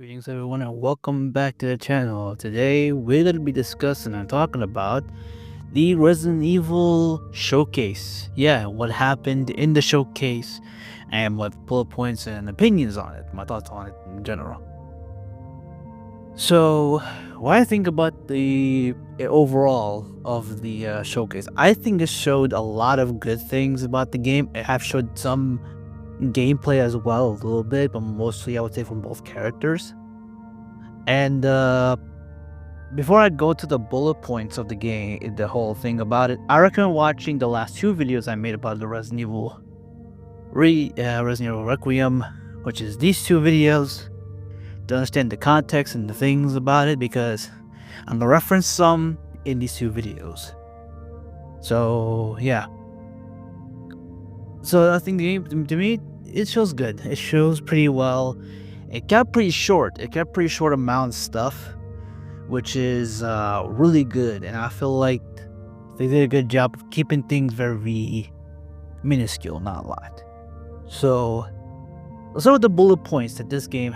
Greetings, everyone, and welcome back to the channel. Today, we're going to be discussing and talking about the Resident Evil showcase. Yeah, what happened in the showcase and what bullet points and opinions on it, my thoughts on it in general. So, what I think about the overall of the showcase, I think it showed a lot of good things about the game. It have showed some gameplay as well, a little bit, but mostly I would say from both characters. And before I go to the bullet points of the game, the whole thing about it, I recommend watching the last two videos I made about the Resident Evil Requiem, which is these two videos, to understand the context and the things about it, because I'm gonna reference some in these two videos. So yeah. So I think the game, to me, it shows good. It shows pretty well. It got pretty short. It got pretty short amount of stuff, which is really good. And I feel like they did a good job of keeping things very minuscule, not a lot. So let's start with the bullet points that this game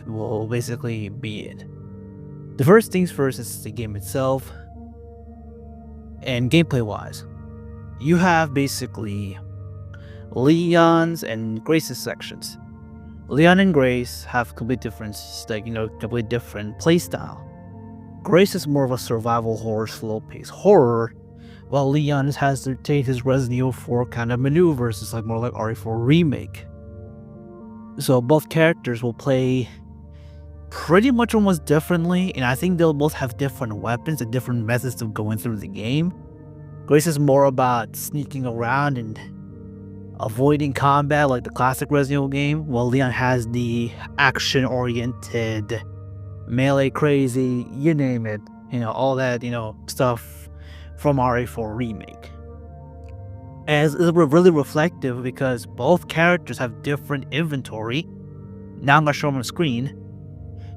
will basically be in. The first things first is the game itself. And gameplay wise, you have basically Leon's and Grace's sections. Leon and Grace have complete different, complete different playstyle. Grace is more of a survival horror, slow-paced horror, while Leon has to take his Resident Evil 4 kind of maneuvers. It's like more like RE4 remake. So both characters will play pretty much almost differently, and I think they'll both have different weapons and different methods of going through the game. Grace is more about sneaking around and avoiding combat like the classic Resident Evil game, while Leon has the action-oriented, melee crazy, you name it, all that, stuff from RE4 remake. As it's really reflective because both characters have different inventory. Now I'm gonna show them on the screen.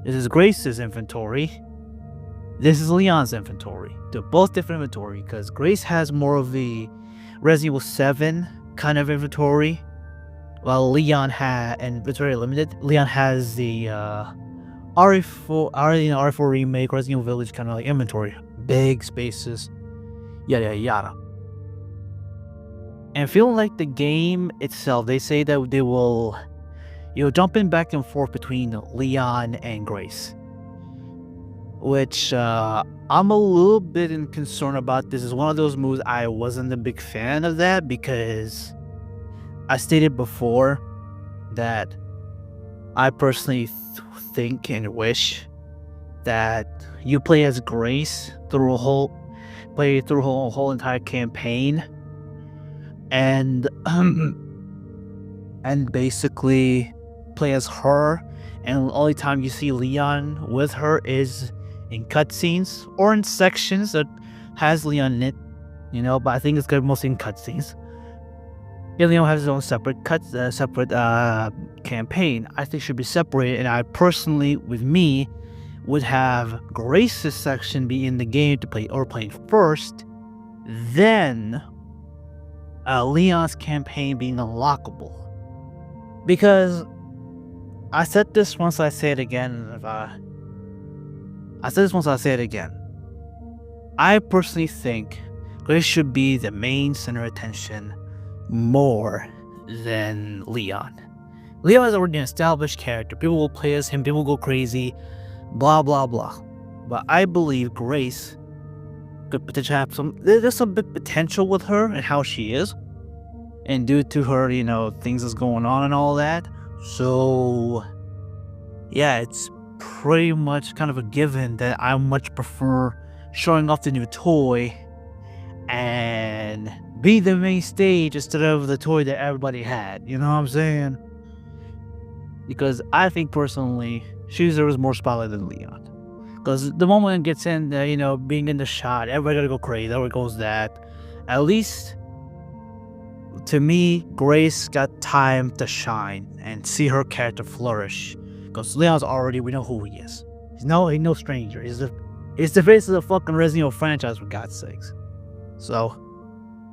This is Grace's inventory. This is Leon's inventory. They're both different inventory because Grace has more of the Resident Evil 7 kind of inventory, while Leon and it's very limited. Leon has the RE4 remake, Resident Evil Village kind of like inventory, big spaces, yada yada. And feeling like the game itself, they say that they will, jumping back and forth between Leon and Grace, which I'm a little bit concerned about. This is one of those moves I wasn't a big fan of that, because I stated before that I personally think and wish that you play as Grace through a whole entire campaign, and basically play as her, and the only time you see Leon with her is in cutscenes or in sections that has Leon in it, but I think it's good mostly in cutscenes. Leon has his own separate campaign. I think it should be separated, and I personally, with me, would have Grace's section be in the game to play first, then Leon's campaign being unlockable. Because I said this once, I say it again. I personally think Grace should be the main center of attention more than Leon. Leon is already an established character. People will play as him. People will go crazy. Blah, blah, blah. But I believe Grace could potentially have there's some big potential with her and how she is. And due to her, things that's going on and all that. So, yeah, it's pretty much kind of a given that I much prefer showing off the new toy and be the main stage instead of the toy that everybody had. You know what I'm saying? Because I think personally, she deserves more spotlight than Leon. Because the moment it gets in, being in the shot, everybody gotta go crazy. There goes that. At least, to me, Grace got time to shine and see her character flourish. Because Leon's already, we know who he is. He's no stranger. He's the face of the fucking Resident Evil franchise, for God's sakes. So,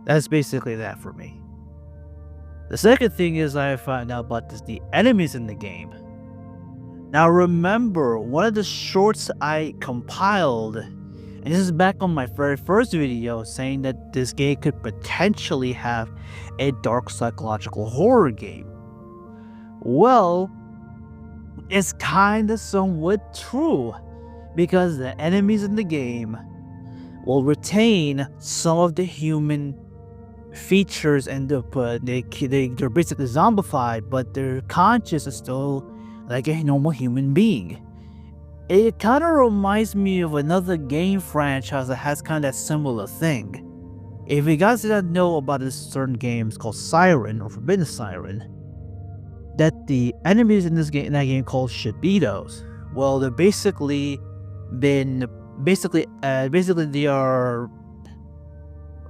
that's basically that for me. The second thing is I find out about the enemies in the game. Now remember, one of the shorts I compiled, and this is back on my very first video, saying that this game could potentially have a dark psychological horror game. Well, it's kinda somewhat true, because the enemies in the game will retain some of the human features and they're basically zombified, but their conscious is still like a normal human being. It kind of reminds me of another game franchise that has kind of similar thing. If you guys didn't know about this certain game, it's called Siren or Forbidden Siren, that the enemies in that game called Shabitos. Well, they're basically they are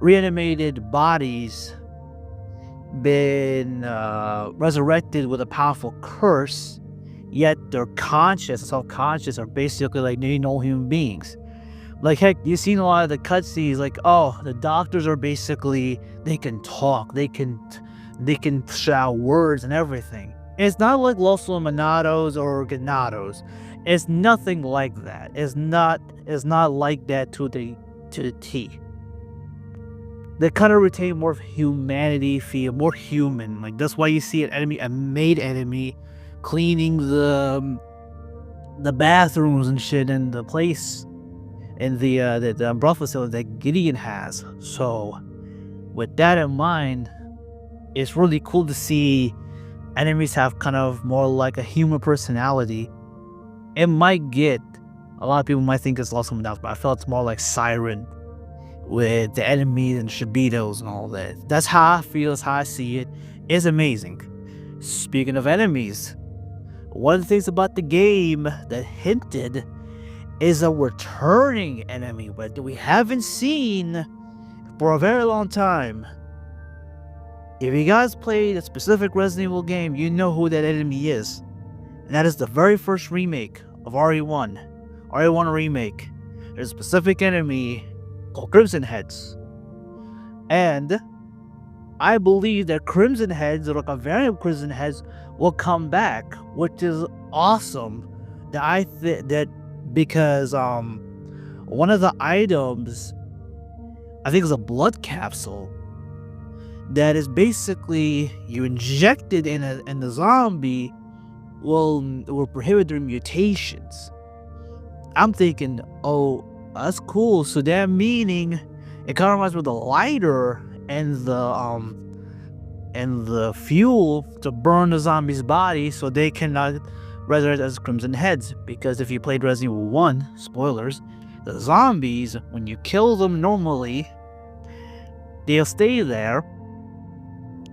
reanimated bodies been resurrected with a powerful curse, yet their conscious, self-conscious, are basically like normal human beings. Like, heck, you've seen a lot of the cutscenes, like, oh, the doctors are basically, they can talk, they can shout words and everything. It's not like Los Illuminados or Ganados. It's nothing like that. It's not like that to the T. They kind of retain more of humanity feel, more human. Like, that's why you see an enemy, a maid enemy, cleaning the bathrooms and shit in the place, in the umbrella facility that Gideon has. So, with that in mind, it's really cool to see enemies have kind of more like a human personality. It might get, a lot of people might think it's Lost Someone Else, but I felt it's more like Siren with the enemies and Shabitos and all that. That's how I feel, that's how I see it. It's amazing. Speaking of enemies, one of the things about the game that hinted is a returning enemy that we haven't seen for a very long time. If you guys played a specific Resident Evil game, you know who that enemy is. And that is the very first remake of RE1. RE1 remake. There's a specific enemy called Crimson Heads. And I believe that Crimson Heads, or like a variant of Crimson Heads, will come back, which is awesome. Because one of the items, I think, is a blood capsule that is basically you inject it in the zombie will prohibit their mutations. I'm thinking, oh, that's cool. So that meaning it kind of reminds me of the lighter and the fuel to burn the zombie's body so they cannot resurrect as Crimson Heads. Because if you played Resident Evil 1, spoilers, the zombies, when you kill them normally, they'll stay there,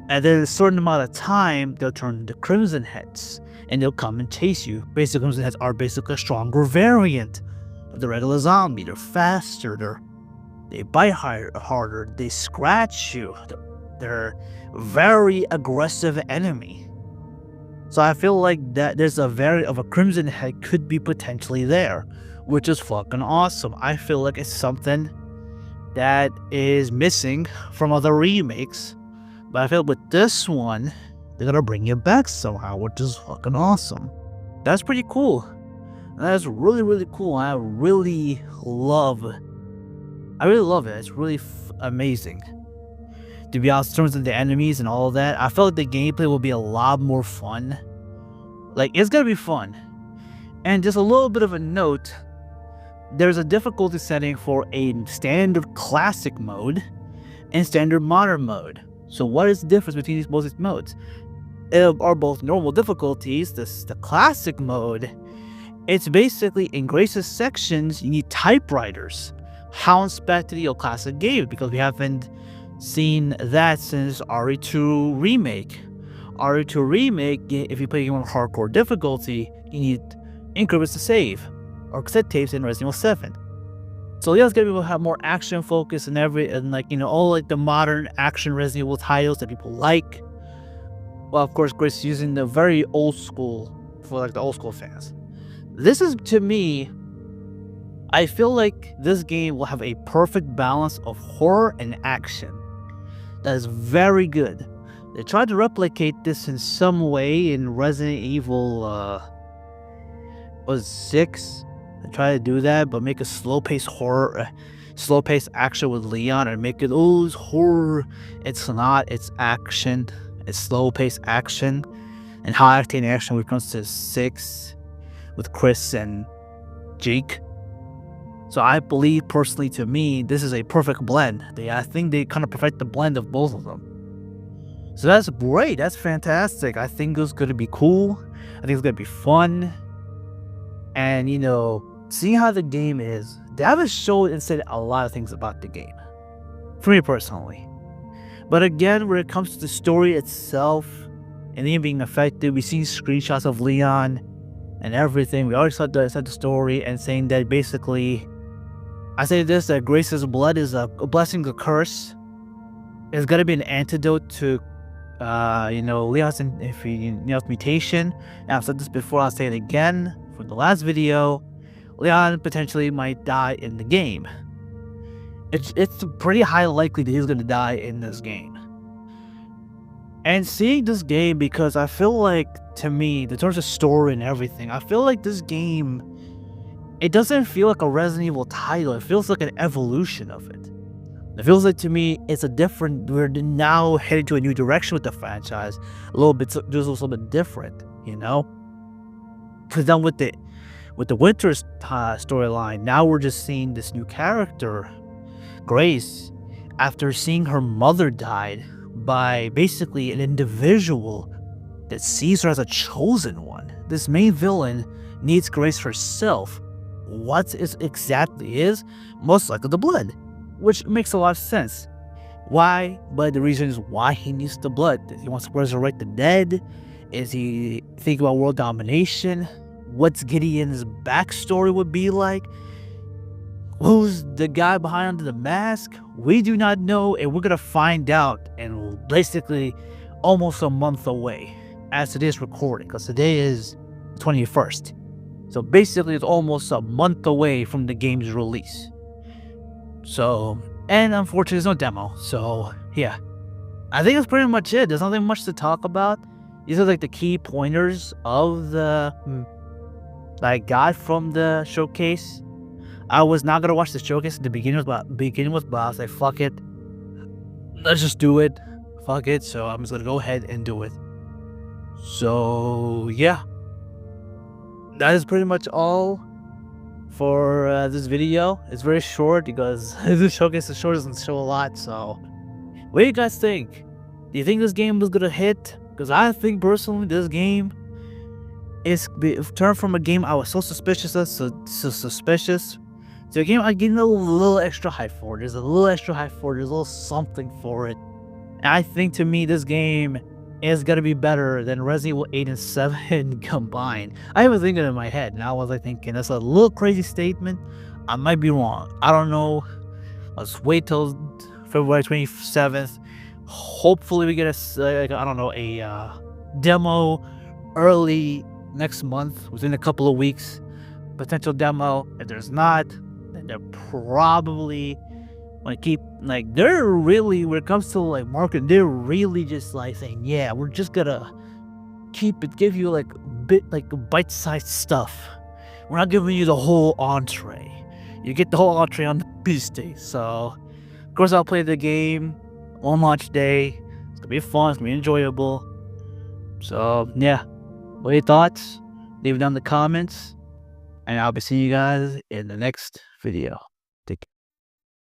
and then a certain amount of time they'll turn into Crimson Heads and they'll come and chase you. Basically, Crimson Heads are basically a stronger variant of the regular zombie. They're faster, they bite harder, they scratch you. They're very aggressive enemy. So I feel like that there's a variant of a Crimson Head could be potentially there, which is fucking awesome. I feel like it's something that is missing from other remakes, but I feel with this one, they're gonna bring it back somehow, which is fucking awesome. That's pretty cool. That's really, really cool. I really love it. It's really amazing. To be honest, in terms of the enemies and all of that, I felt like the gameplay will be a lot more fun. Like, it's gonna be fun. And just a little bit of a note, there's a difficulty setting for a standard classic mode and standard modern mode. So what is the difference between both these modes? Are both normal difficulties. The classic mode, it's basically in Grace's sections, you need typewriters. How inspected your classic game, because we haven't seen that since RE2 Remake. RE2 Remake, if you play it on hardcore difficulty, you need increments to save, or cassette tapes in Resident Evil 7. So yeah, it's gonna be have more action focus and all like the modern action Resident Evil titles that people like. Well, of course, Grace using the very old school for like the old school fans. This is, to me, I feel like this game will have a perfect balance of horror and action. That is very good. They tried to replicate this in some way in Resident Evil was 6 and try to do that, but make a slow-paced horror, slow-paced action with Leon and make it, "Oh, it's horror." It's not, it's action. It's slow-paced action and high-octane action when it comes to 6 with Chris and Jake. So I believe personally to me, this is a perfect blend. I think they kind of perfect the blend of both of them. So that's great. That's fantastic. I think it's gonna be cool. I think it's gonna be fun. And seeing how the game is, they haven't showed and said a lot of things about the game. For me personally. But again, when it comes to the story itself and it being affected, we've seen screenshots of Leon and everything. We already said the story and saying that basically, I say this, that Grace's blood is a blessing, a curse. It's gonna be an antidote to Leon's mutation. And I've said this before, I'll say it again. For the last video, Leon potentially might die in the game. It's pretty high likely that he's gonna die in this game. And seeing this game, because I feel like, to me, in terms of story and everything, I feel like this game, it doesn't feel like a Resident Evil title. It feels like an evolution of it. It feels like, to me, we're now heading to a new direction with the franchise. A little bit, just a little bit different, Because then with the Winter's storyline, now we're just seeing this new character, Grace, after seeing her mother died by basically an individual that sees her as a chosen one. This main villain needs Grace herself. What is exactly is most likely the blood, which makes a lot of sense. Why? But the reason is why he needs the blood. He wants to resurrect the dead. Is he thinking about world domination? What's Gideon's backstory would be like? Who's the guy behind the mask? We do not know, and we're gonna find out in basically almost a month away as it is recording, because today is the 21st. So basically it's almost a month away from the game's release. So, and unfortunately there's no demo, so yeah. I think that's pretty much it. There's nothing much to talk about. These are like the key pointers of the that I got from the showcase. I was not gonna watch the showcase at the beginning, but I was like, fuck it. Let's just do it. Fuck it. So I'm just gonna go ahead and do it. So yeah. That is pretty much all for this video. It's very short because this showcase is short, doesn't show a lot. So what do you guys think? Do you think this game was gonna hit? Because I think personally this game is turned from a game I was so suspicious of, so suspicious, to a game I get a little extra hype for. There's a little extra hype for it. There's a little something for it. And I think to me this game is gonna be better than Resident Evil 8 and 7 combined. I have a thing in my head. Now was I thinking that's a little crazy statement. I might be wrong. I don't know. Let's wait till February 27th. Hopefully we get a demo early next month, within a couple of weeks. Potential demo. If there's not, then they're probably gonna keep, they're really, when it comes to marketing, they're really just saying, yeah, we're just gonna give you bite-sized stuff. We're not giving you the whole entree. You get the whole entree on the beach day. So of course I'll play the game on launch day. It's gonna be fun, it's gonna be enjoyable. So yeah, what are your thoughts? Leave it down in the comments, and I'll be seeing you guys in the next video. Take care.